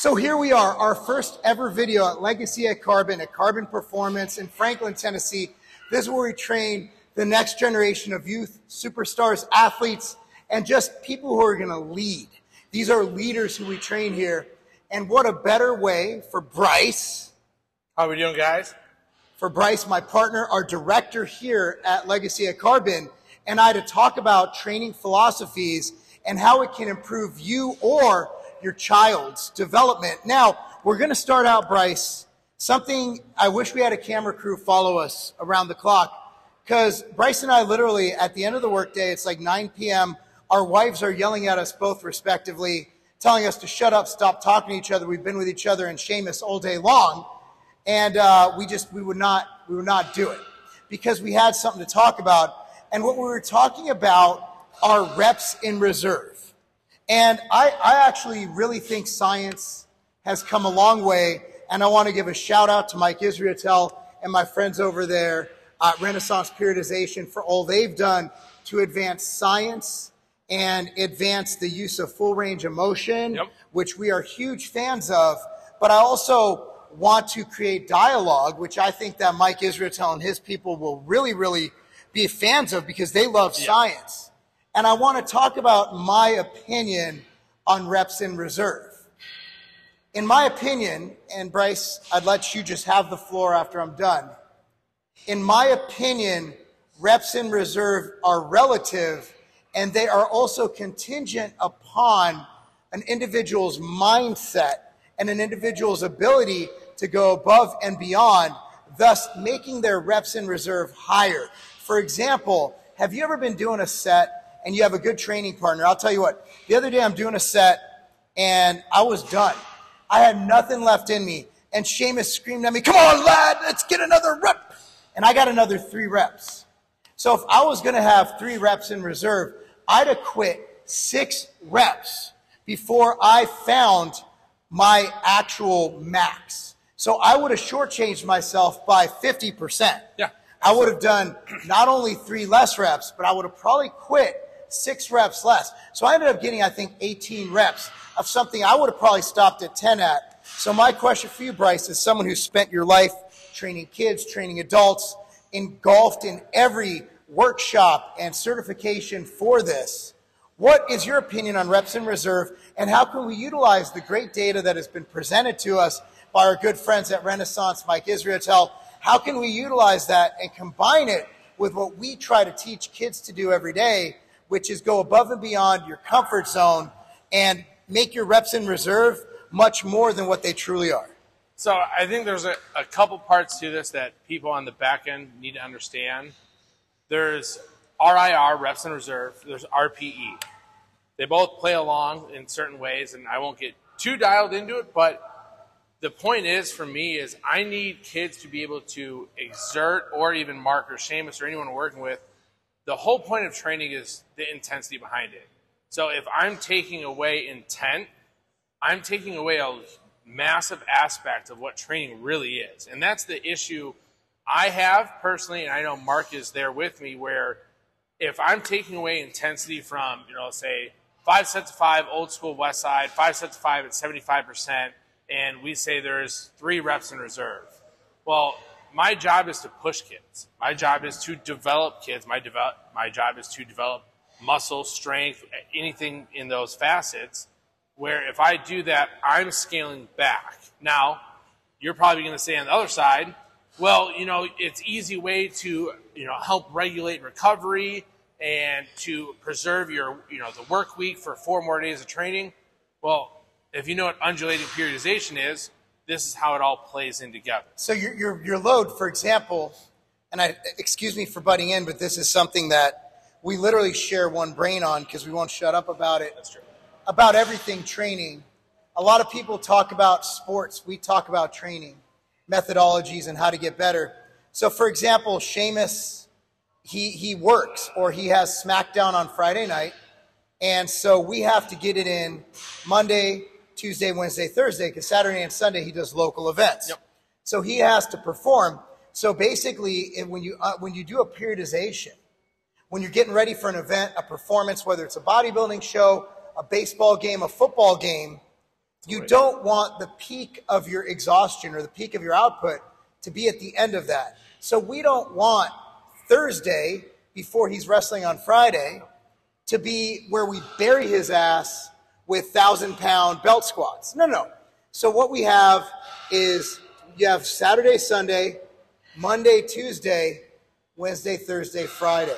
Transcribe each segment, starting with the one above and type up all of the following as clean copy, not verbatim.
So here we are, our first ever video at Legacy at Carbon Performance in Franklin, Tennessee. This is where we train the next generation of youth, superstars, athletes, and just people who are gonna lead. These are leaders who we train here. And what a better way for Bryce. How are we doing, guys? For Bryce, my partner, our director here at Legacy at Carbon, and I to talk about training philosophies and how it can improve you or your child's development. Now, we're going to start out, Bryce, something I wish we had a camera crew follow us around the clock, because Bryce and I literally, at the end of the workday, it's like 9 p.m., our wives are yelling at us both respectively, telling us to shut up, stop talking to each other. We've been with each other and Seamus all day long, and we would not do it because we had something to talk about. And what we were talking about are reps in reserve. And I actually really think science has come a long way, and I want to give a shout out to Mike Israetel and my friends over there at Renaissance Periodization for all they've done to advance science and advance the use of full range of motion, which we are huge fans of. But I also want to create dialogue, which I think that Mike Israetel and his people will really, really be fans of because they love science. And I want to talk about my opinion on reps in reserve. In my opinion, and Bryce, I'd let you just have the floor after I'm done. In my opinion, reps in reserve are relative, and they are also contingent upon an individual's mindset and an individual's ability to go above and beyond, thus making their reps in reserve higher. For example, have you ever been doing a set and you have a good training partner? I'll tell you what, the other day I'm doing a set and I was done. I had nothing left in me. And Seamus screamed at me, "Come on, lad, let's get another rep." And I got another 3 reps. So if I was going to have 3 reps in reserve, I'd have quit 6 reps before I found my actual max. So I would have shortchanged myself by 50%. Yeah. I would have done not only 3 less reps, but I would have probably quit 6 reps less. So I ended up getting, I think, 18 reps of something I would have probably stopped at 10 at. So my question for you, Bryce, is someone who's spent your life training kids, training adults, engulfed in every workshop and certification for this. What is your opinion on reps in reserve, and how can we utilize the great data that has been presented to us by our good friends at Renaissance, Mike Israetel? How can we utilize that and combine it with what we try to teach kids to do every day, which is go above and beyond your comfort zone and make your reps in reserve much more than what they truly are? So I think there's a couple parts to this that people on the back end need to understand. There's RIR, reps in reserve. There's RPE. They both play along in certain ways, and I won't get too dialed into it, but the point is, for me, is I need kids to be able to exert, or even Marc or Seamus or anyone we're working with. The whole point of training is the intensity behind it. So if I'm taking away intent, I'm taking away a massive aspect of what training really is. And that's the issue I have personally, and I know Marc is there with me, where if I'm taking away intensity from, say 5 sets of 5, old school West Side, 5 sets of 5 at 75%, and we say there's 3 reps in reserve. Well, my job is to push kids. My job is to develop kids. My job is to develop muscle, strength, anything in those facets, where if I do that, I'm scaling back. Now, you're probably going to say on the other side, well, it's easy way to, help regulate recovery and to preserve your, the work week for 4 more days of training. Well, if you know what undulating periodization is, this is how it all plays in together. So your load, for example, and excuse me for butting in, but this is something that we literally share one brain on because we won't shut up about it. That's true. About everything training. A lot of people talk about sports. We talk about training, methodologies, and how to get better. So, for example, Seamus, he works, or he has SmackDown on Friday night, and so we have to get it in Monday, Tuesday, Wednesday, Thursday, because Saturday and Sunday he does local events. So he has to perform. So basically, when you do a periodization, when you're getting ready for an event, a performance, whether it's a bodybuilding show, a baseball game, a football game, You don't want the peak of your exhaustion or the peak of your output to be at the end of that. So we don't want Thursday, before he's wrestling on Friday, to be where we bury his ass with 1,000-pound belt squats. No, no. So what we have is you have Saturday, Sunday, Monday, Tuesday, Wednesday, Thursday, Friday.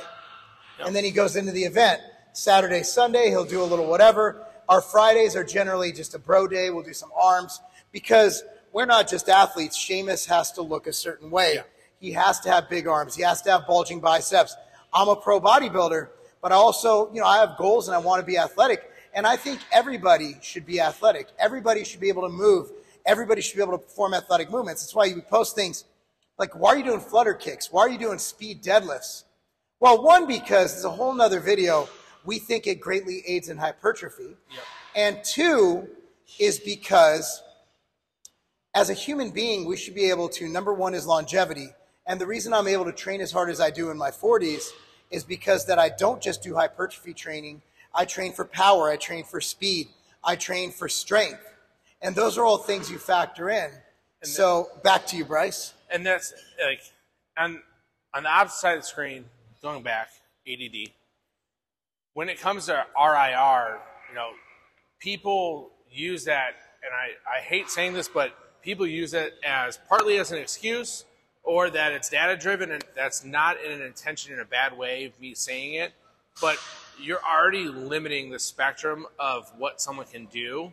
Yep. And then he goes into the event. Saturday, Sunday, he'll do a little whatever. Our Fridays are generally just a bro day. We'll do some arms because we're not just athletes. Sheamus has to look a certain way. Yeah. He has to have big arms. He has to have bulging biceps. I'm a pro bodybuilder, but I also, I have goals and I want to be athletic. And I think everybody should be athletic. Everybody should be able to move. Everybody should be able to perform athletic movements. That's why you post things like, why are you doing flutter kicks? Why are you doing speed deadlifts? Well, one, because there's a whole nother video. We think it greatly aids in hypertrophy. Yep. And two is because as a human being, we should be able to, number one is longevity. And the reason I'm able to train as hard as I do in my 40s is because that I don't just do hypertrophy training. I train for power. I train for speed. I train for strength. And those are all things you factor in. And so back to you, Bryce. And that's like on the opposite side of the screen, going back, ADD. When it comes to RIR, people use that, and I hate saying this, but people use it as partly as an excuse or that it's data driven, and that's not in an intention in a bad way of me saying it, but you're already limiting the spectrum of what someone can do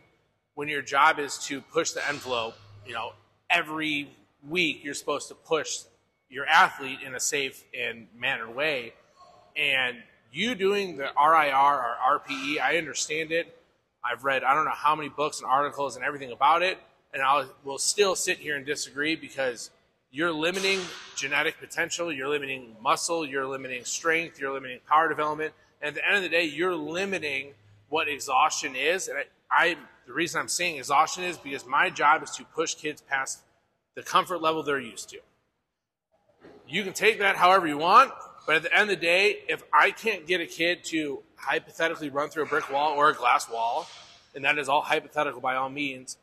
when your job is to push the envelope. Every week you're supposed to push your athlete in a safe and mannered way, and you doing the RIR or RPE, I understand it. I've read I don't know how many books and articles and everything about it, and will still sit here and disagree because you're limiting genetic potential, you're limiting muscle, you're limiting strength, you're limiting power development, and at the end of the day, you're limiting what exhaustion is. And the reason I'm saying exhaustion is because my job is to push kids past the comfort level they're used to. You can take that however you want, but at the end of the day, if I can't get a kid to hypothetically run through a brick wall or a glass wall, and that is all hypothetical by all means,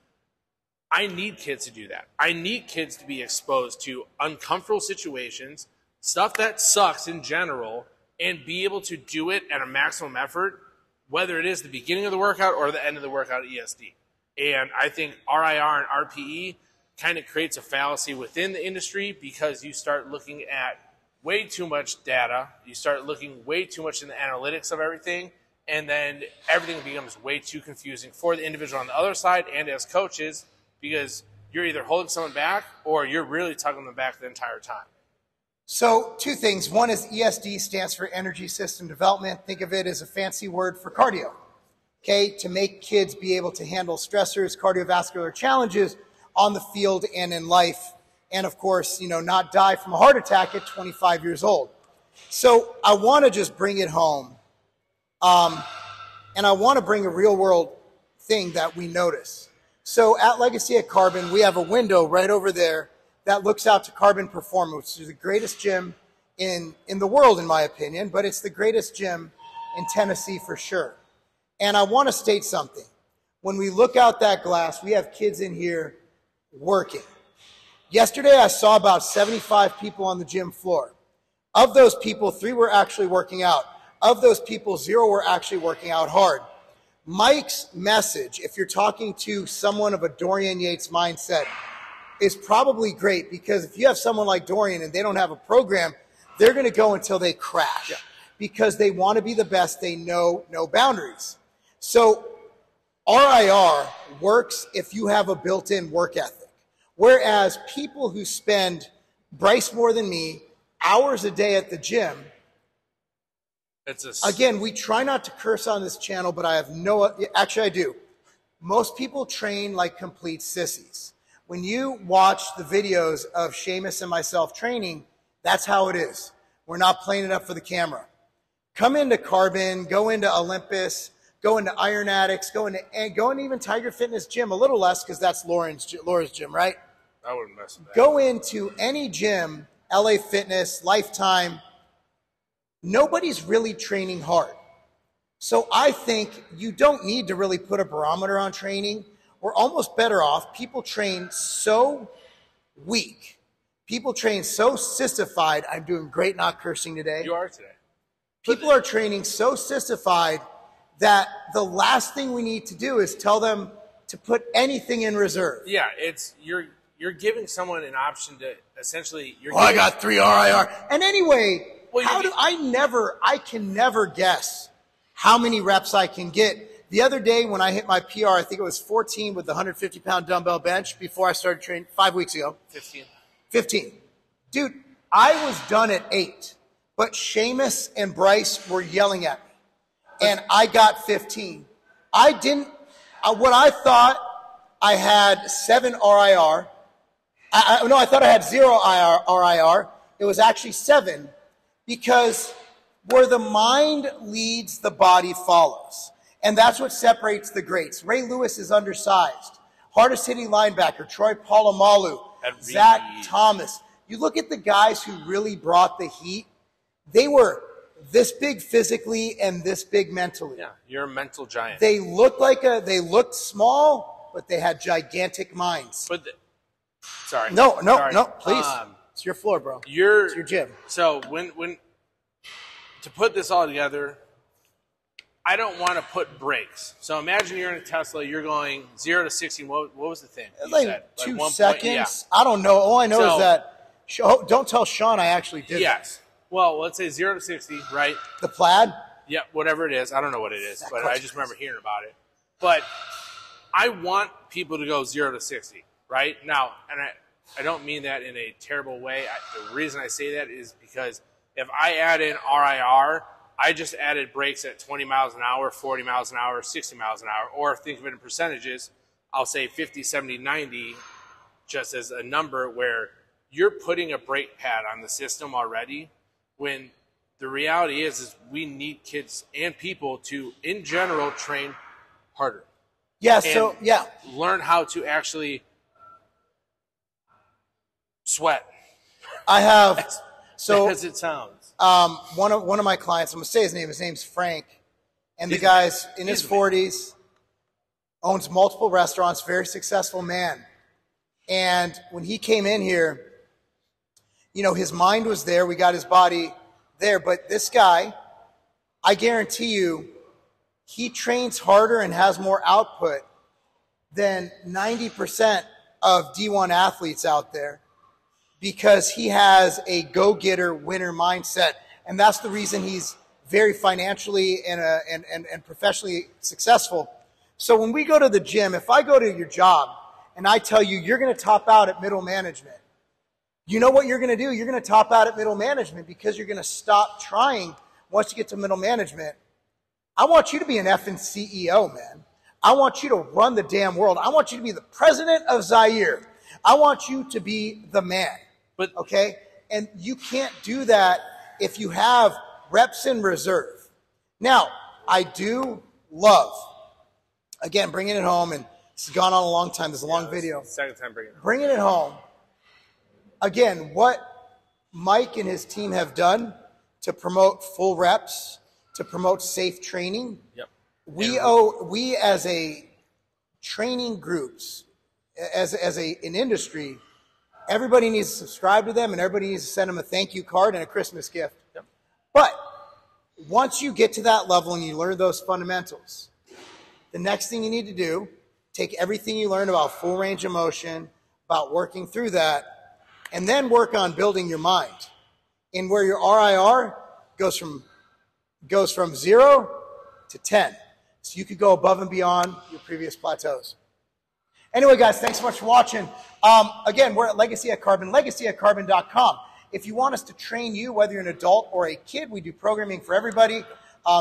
I need kids to do that. I need kids to be exposed to uncomfortable situations, stuff that sucks in general, and be able to do it at a maximum effort, whether it is the beginning of the workout or the end of the workout at ESD. And I think RIR and RPE kind of creates a fallacy within the industry because you start looking at way too much data, you start looking way too much in the analytics of everything, and then everything becomes way too confusing for the individual on the other side and as coaches because you're either holding someone back or you're really tugging them back the entire time. So two things. One is ESD stands for Energy System Development. Think of it as a fancy word for cardio, okay, to make kids be able to handle stressors, cardiovascular challenges on the field and in life. And of course, not die from a heart attack at 25 years old. So I want to just bring it home. And I want to bring a real world thing that we notice. So at Legacy at Carbon, we have a window right over there that looks out to Carbon Performance, which is the greatest gym in the world, in my opinion, but it's the greatest gym in Tennessee for sure. And I want to state something. When we look out that glass, we have kids in here working. Yesterday, I saw about 75 people on the gym floor. Of those people, 3 were actually working out. Of those people, 0 were actually working out hard. Mike's message, if you're talking to someone of a Dorian Yates mindset, is probably great because if you have someone like Dorian and they don't have a program, they're going to go until they crash because they want to be the best. They know no boundaries. So RIR works if you have a built-in work ethic. Whereas people who spend, Bryce more than me, hours a day at the gym, again, we try not to curse on this channel, but I have actually I do. Most people train like complete sissies. When you watch the videos of Sheamus and myself training, that's how it is. We're not playing it up for the camera. Come into Carbon, go into Olympus, go into Iron Addicts, go into even Tiger Fitness Gym, a little less because that's Laura's gym, right? I wouldn't mess with that. Go into any gym, LA Fitness, Lifetime. Nobody's really training hard. So I think you don't need to really put a barometer on training. we're almost better off. People train so weak. People train so sissified. I'm doing great not cursing today. You are today. People are training so sissified that the last thing we need to do is tell them to put anything in reserve. Yeah, it's you're giving someone an option to essentially. I got 3 RIR. And anyway, I can never guess how many reps I can get. The other day when I hit my PR, I think it was 14 with the 150-pound dumbbell bench before I started training 5 weeks ago. 15. Dude, I was done at 8. But Seamus and Bryce were yelling at me, and I got 15. I didn't, what I thought I had 7 RIR. I thought I had 0 RIR. It was actually 7, because where the mind leads, the body follows. And that's what separates the greats. Ray Lewis is undersized. Hardest hitting linebacker, Troy Polamalu, Zach Thomas. You look at the guys who really brought the heat. They were this big physically and this big mentally. Yeah, you're a mental giant. They looked small, but they had gigantic minds. But sorry. No, please. It's your floor, bro. It's your gym. So when to put this all together, I don't want to put brakes. So imagine you're in a Tesla, you're going 0 to 60. What was the thing? Like 2 seconds. Yeah. I don't know. All I know is that, don't tell Sean I actually did Yes. Well, let's say 0 to 60, right? The plaid? Yeah, whatever it is. I don't know what it is, but I just remember hearing about it. But I want people to go 0 to 60, right? Now, and I don't mean that in a terrible way. The reason I say that is because if I add in RIR, I just added brakes at 20 miles an hour, 40 miles an hour, 60 miles an hour. Or think of it in percentages, I'll say 50, 70, 90, just as a number where you're putting a brake pad on the system already, when the reality is we need kids and people to, in general, train harder. Yeah, learn how to actually sweat. I have, as it sounds. One of my clients, I'm going to say his name. His name's Frank. And the guy's in his 40s, owns multiple restaurants, very successful man. And when he came in here, his mind was there. We got his body there. But this guy, I guarantee you, he trains harder and has more output than 90% of D1 athletes out there, because he has a go-getter winner mindset. And that's the reason he's very financially and professionally successful. So when we go to the gym, if I go to your job and I tell you you're going to top out at middle management, you know what you're going to do? You're going to top out at middle management, because you're going to stop trying once you get to middle management. I want you to be an effing CEO, man. I want you to run the damn world. I want you to be the president of Zaire. I want you to be the man. Okay? And you can't do that if you have reps in reserve. Now, I do love, again, bringing it home, and this has gone on a long time. This is a long video. Second time bringing it home. Bringing it home. Again, what Mike and his team have done to promote full reps, to promote safe training. Yep. We as a training groups, as an industry, everybody needs to subscribe to them, and everybody needs to send them a thank you card and a Christmas gift. Yep. But once you get to that level and you learn those fundamentals, the next thing you need to do, take everything you learned about full range of motion, about working through that, and then work on building your mind. And where your RIR goes from 0 to 10. So you could go above and beyond your previous plateaus. Anyway, guys, thanks so much for watching. Again, we're at Legacy at Carbon, legacyatcarbon.com. If you want us to train you, whether you're an adult or a kid, we do programming for everybody.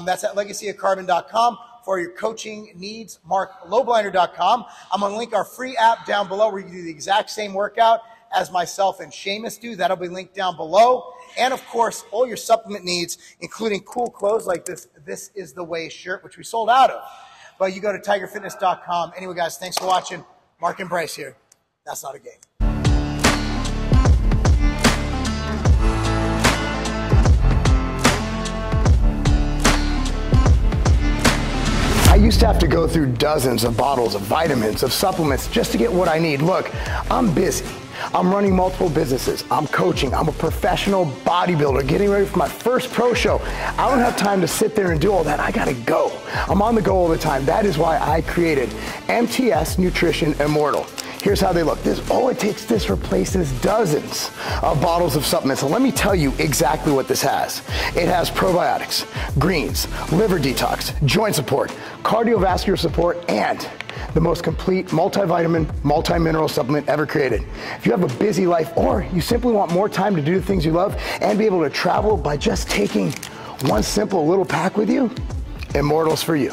That's at legacyatcarbon.com. For your coaching needs, marklobliner.com. I'm going to link our free app down below where you can do the exact same workout as myself and Seamus do. That'll be linked down below. And of course, all your supplement needs, including cool clothes like this is the way shirt, which we sold out of. But you go to tigerfitness.com. Anyway, guys, thanks for watching. Marc and Bryce here. That's not a game. used to have to go through dozens of bottles of vitamins, of supplements, just to get what I need. Look, I'm busy. I'm running multiple businesses. I'm coaching. I'm a professional bodybuilder getting ready for my first pro show. I don't have time to sit there and do all that. I gotta go. I'm on the go all the time. That is why I created MTS Nutrition Immortal. Here's how they look. All it takes, this replaces dozens of bottles of supplements. And let me tell you exactly what this has. It has probiotics, greens, liver detox, joint support, cardiovascular support, and the most complete multivitamin, multi-mineral supplement ever created. If you have a busy life or you simply want more time to do the things you love and be able to travel by just taking one simple little pack with you, Immortal's for you.